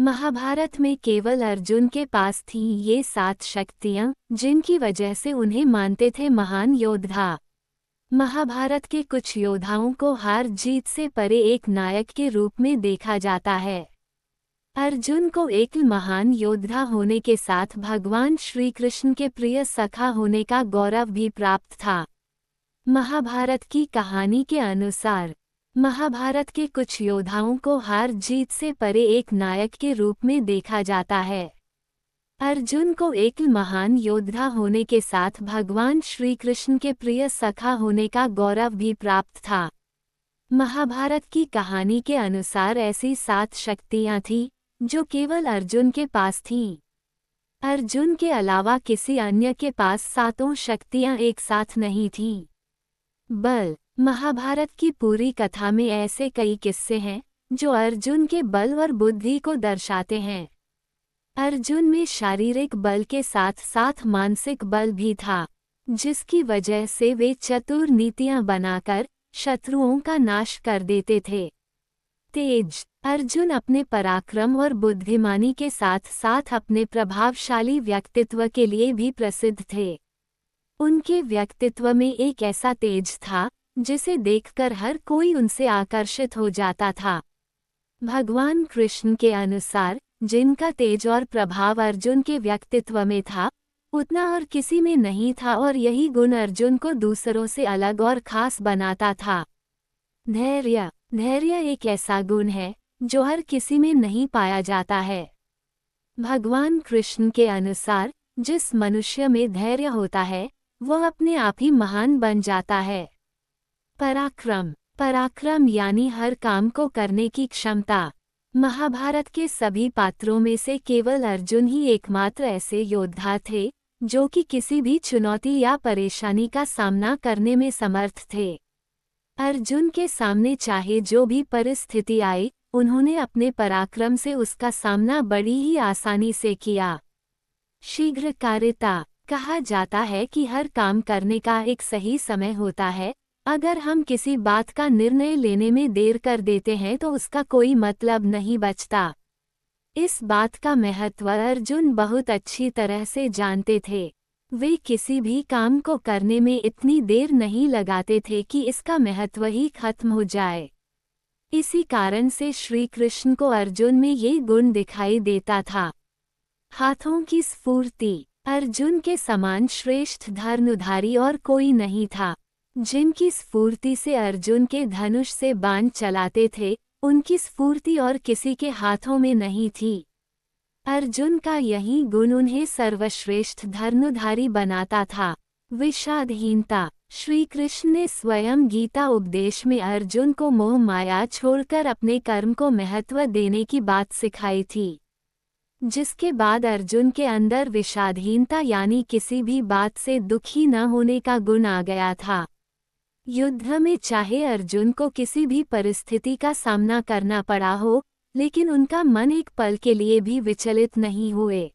महाभारत में केवल अर्जुन के पास थी ये 7 शक्तियां, जिनकी वजह से उन्हें मानते थे महान योद्धा। महाभारत के कुछ योद्धाओं को हार जीत से परे एक नायक के रूप में देखा जाता है। अर्जुन को एक महान योद्धा होने के साथ भगवान श्री कृष्ण के प्रिय सखा होने का गौरव भी प्राप्त था। महाभारत की कहानी के अनुसार महाभारत के कुछ योद्धाओं को हार जीत से परे एक नायक के रूप में देखा जाता है। अर्जुन को एक महान योद्धा होने के साथ भगवान श्री कृष्ण के प्रिय सखा होने का गौरव भी प्राप्त था। महाभारत की कहानी के अनुसार ऐसी 7 शक्तियां थीं, जो केवल अर्जुन के पास थीं। अर्जुन के अलावा किसी अन्य के पास 7 शक्तियां एक साथ नहीं थीं। बल। महाभारत की पूरी कथा में ऐसे कई किस्से हैं जो अर्जुन के बल और बुद्धि को दर्शाते हैं। अर्जुन में शारीरिक बल के साथ साथ मानसिक बल भी था, जिसकी वजह से वे चतुर नीतियां बनाकर शत्रुओं का नाश कर देते थे। तेज। अर्जुन अपने पराक्रम और बुद्धिमानी के साथ साथ अपने प्रभावशाली व्यक्तित्व के लिए भी प्रसिद्ध थे। उनके व्यक्तित्व में एक ऐसा तेज था जिसे देखकर हर कोई उनसे आकर्षित हो जाता था। भगवान कृष्ण के अनुसार जिनका तेज और प्रभाव अर्जुन के व्यक्तित्व में था, उतना और किसी में नहीं था, और यही गुण अर्जुन को दूसरों से अलग और खास बनाता था। धैर्य। धैर्य एक ऐसा गुण है जो हर किसी में नहीं पाया जाता है। भगवान कृष्ण के अनुसार जिस मनुष्य में धैर्य होता है, वह अपने आप ही महान बन जाता है। पराक्रम। पराक्रम यानी हर काम को करने की क्षमता। महाभारत के सभी पात्रों में से केवल अर्जुन ही एकमात्र ऐसे योद्धा थे जो कि किसी भी चुनौती या परेशानी का सामना करने में समर्थ थे। अर्जुन के सामने चाहे जो भी परिस्थिति आई, उन्होंने अपने पराक्रम से उसका सामना बड़ी ही आसानी से किया। शीघ्रकारिता। कहा जाता है कि हर काम करने का एक सही समय होता है। अगर हम किसी बात का निर्णय लेने में देर कर देते हैं तो उसका कोई मतलब नहीं बचता। इस बात का महत्व अर्जुन बहुत अच्छी तरह से जानते थे। वे किसी भी काम को करने में इतनी देर नहीं लगाते थे कि इसका महत्व ही खत्म हो जाए। इसी कारण से श्री कृष्ण को अर्जुन में ये गुण दिखाई देता था। हाथों की स्फूर्ति। अर्जुन के समान श्रेष्ठ धनुर्धारी और कोई नहीं था। जिनकी स्फूर्ति से अर्जुन के धनुष से बाण चलाते थे, उनकी स्फूर्ति और किसी के हाथों में नहीं थी। अर्जुन का यही गुण उन्हें सर्वश्रेष्ठ धनुर्धारी बनाता था। विषादहीनता। श्री कृष्ण ने स्वयं गीता उपदेश में अर्जुन को मोह माया छोड़कर अपने कर्म को महत्व देने की बात सिखाई थी, जिसके बाद अर्जुन के अंदर विषादहीनता यानी किसी भी बात से दुखी न होने का गुण आ गया था। युद्ध में चाहे अर्जुन को किसी भी परिस्थिति का सामना करना पड़ा हो, लेकिन उनका मन एक पल के लिए भी विचलित नहीं हुए।